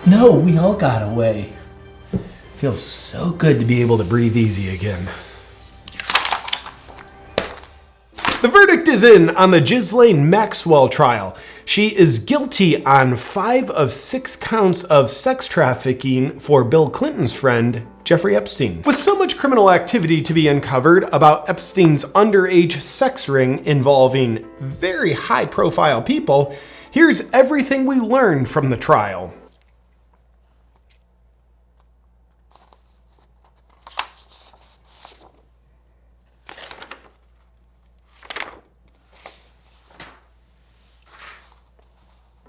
No, we all got away. Feels so good to be able to breathe easy again. The verdict is in on the Ghislaine Maxwell trial. She is guilty on 5 of 6 counts of sex trafficking for Bill Clinton's friend, Jeffrey Epstein. With so much criminal activity to be uncovered about Epstein's underage sex ring involving very high-profile people, here's everything we learned from the trial.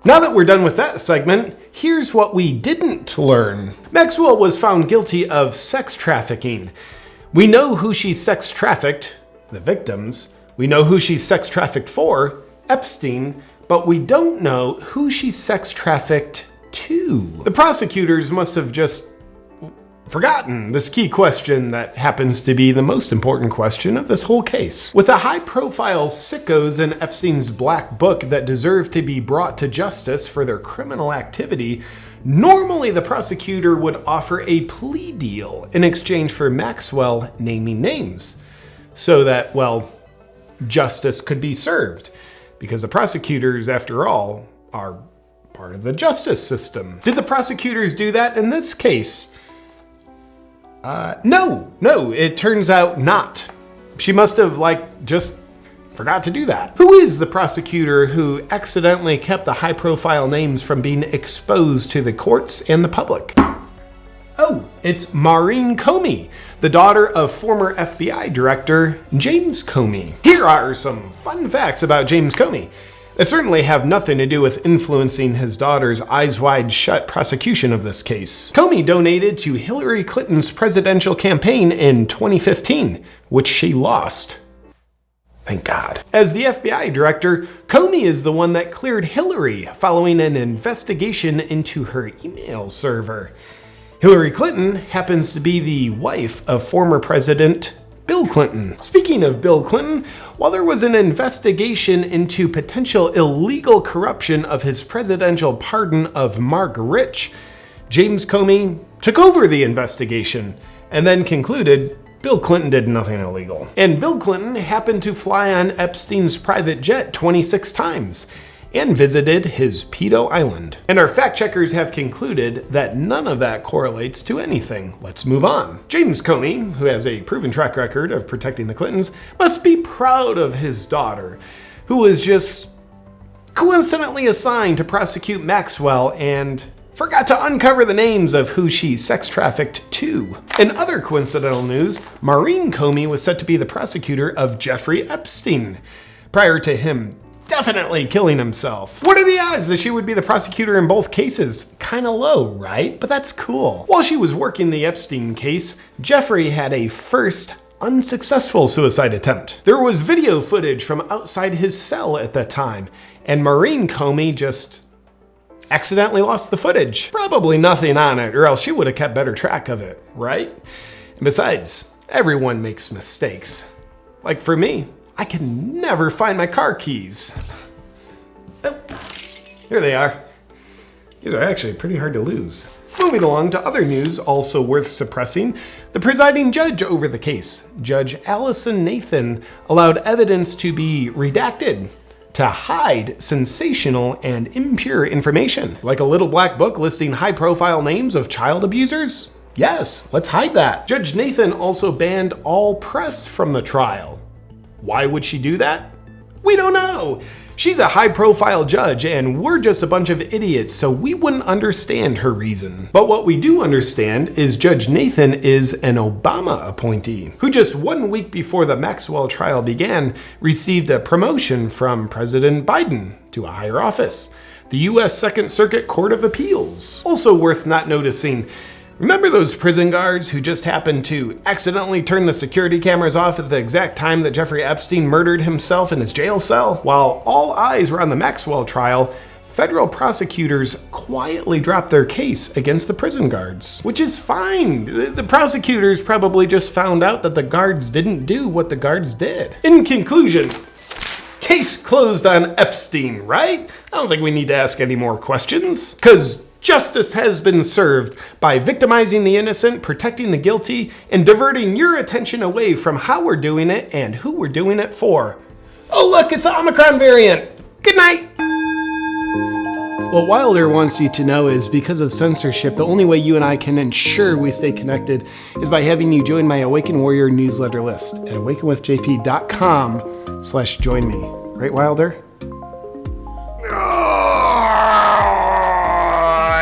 Now that we're done with that segment, here's what we didn't learn. Maxwell was found guilty of sex trafficking. We know who she sex trafficked, the victims. We know who she sex trafficked for, Epstein, but we don't know who she sex trafficked to. The prosecutors must have just forgotten this key question that happens to be the most important question of this whole case. With the high-profile sickos in Epstein's black book that deserve to be brought to justice for their criminal activity, normally the prosecutor would offer a plea deal in exchange for Maxwell naming names so that, well, justice could be served, because the prosecutors, after all, are part of the justice system. Did the prosecutors do that in this case? No, it turns out not. She must have, just forgot to do that. Who is the prosecutor who accidentally kept the high-profile names from being exposed to the courts and the public? Oh, it's Maureen Comey, the daughter of former FBI Director James Comey. Here are some fun facts about James Comey that certainly have nothing to do with influencing his daughter's eyes wide shut prosecution of this case. Comey donated to Hillary Clinton's presidential campaign in 2015, which she lost. Thank God. As the FBI director, Comey is the one that cleared Hillary following an investigation into her email server. Hillary Clinton happens to be the wife of former President Bill Clinton. Speaking of Bill Clinton, while there was an investigation into potential illegal corruption of his presidential pardon of Mark Rich, James Comey took over the investigation and then concluded Bill Clinton did nothing illegal. And Bill Clinton happened to fly on Epstein's private jet 26 times and visited his pedo island. And our fact checkers have concluded that none of that correlates to anything. Let's move on. James Comey, who has a proven track record of protecting the Clintons, must be proud of his daughter, who was just coincidentally assigned to prosecute Maxwell and forgot to uncover the names of who she sex trafficked to. In other coincidental news, Maureen Comey was set to be the prosecutor of Jeffrey Epstein, prior to him definitely killing himself. What are the odds that she would be the prosecutor in both cases? Kinda low, right? But that's cool. While she was working the Epstein case, Jeffrey had a first unsuccessful suicide attempt. There was video footage from outside his cell at that time, and Maureen Comey just accidentally lost the footage. Probably nothing on it, or else she would have kept better track of it, right? And besides, everyone makes mistakes. Like for me, I can never find my car keys. Oh, here they are. These are actually pretty hard to lose. Moving along to other news also worth suppressing, the presiding judge over the case, Judge Allison Nathan, allowed evidence to be redacted to hide sensational and impure information. Like a little black book listing high-profile names of child abusers? Yes, let's hide that. Judge Nathan also banned all press from the trial. Why would she do that? We don't know. She's a high-profile judge, and we're just a bunch of idiots, so we wouldn't understand her reason. But what we do understand is Judge Nathan is an Obama appointee, who just 1 week before the Maxwell trial began, received a promotion from President Biden to a higher office, the U.S. Second Circuit Court of Appeals. Also worth not noticing, remember those prison guards who just happened to accidentally turn the security cameras off at the exact time that Jeffrey Epstein murdered himself in his jail cell? While all eyes were on the Maxwell trial, federal prosecutors quietly dropped their case against the prison guards, which is fine. The prosecutors probably just found out that the guards didn't do what the guards did. In conclusion, case closed on Epstein, right? I don't think we need to ask any more questions, because Justice has been served by victimizing the innocent, protecting the guilty, and diverting your attention away from how we're doing it and who we're doing it for. Oh look, it's the Omicron variant. Good night. What Wilder wants you to know is because of censorship, the only way you and I can ensure we stay connected is by having you join my Awaken Warrior newsletter list at awakenwithjp.com/join me. Right, Wilder?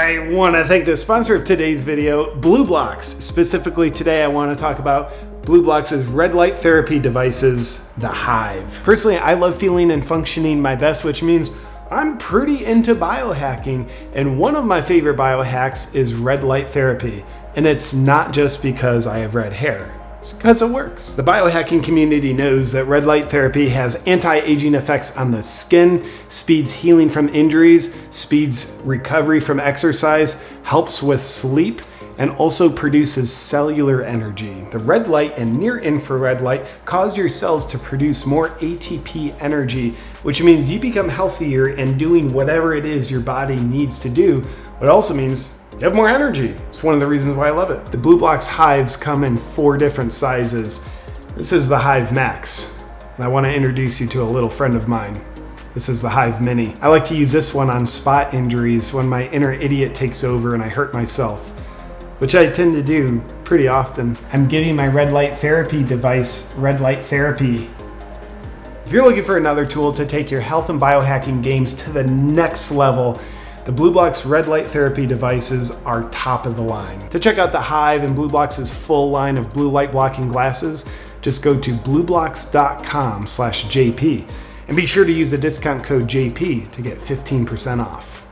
I want to thank the sponsor of today's video, BlueBlox. Specifically today, I want to talk about BlueBlox's red light therapy devices, the Hive. Personally, I love feeling and functioning my best, which means I'm pretty into biohacking, and one of my favorite biohacks is red light therapy. And it's not just because I have red hair. It's because it works. The biohacking community knows that red light therapy has anti-aging effects on the skin, speeds healing from injuries, speeds recovery from exercise, helps with sleep, and also produces cellular energy. The red light and near infrared light cause your cells to produce more ATP energy, which means you become healthier and doing whatever it is your body needs to do. But it also means you have more energy. It's one of the reasons why I love it. The BlueBlox Hives come in 4 different sizes. This is the Hive Max, and I want to introduce you to a little friend of mine. This is the Hive Mini. I like to use this one on spot injuries when my inner idiot takes over and I hurt myself, which I tend to do pretty often. I'm giving my red light therapy device red light therapy. If you're looking for another tool to take your health and biohacking games to the next level, the BlueBlox red light therapy devices are top of the line. To check out the Hive and BlueBlox's full line of blue light blocking glasses, just go to blueblox.com/JP and be sure to use the discount code JP to get 15% off.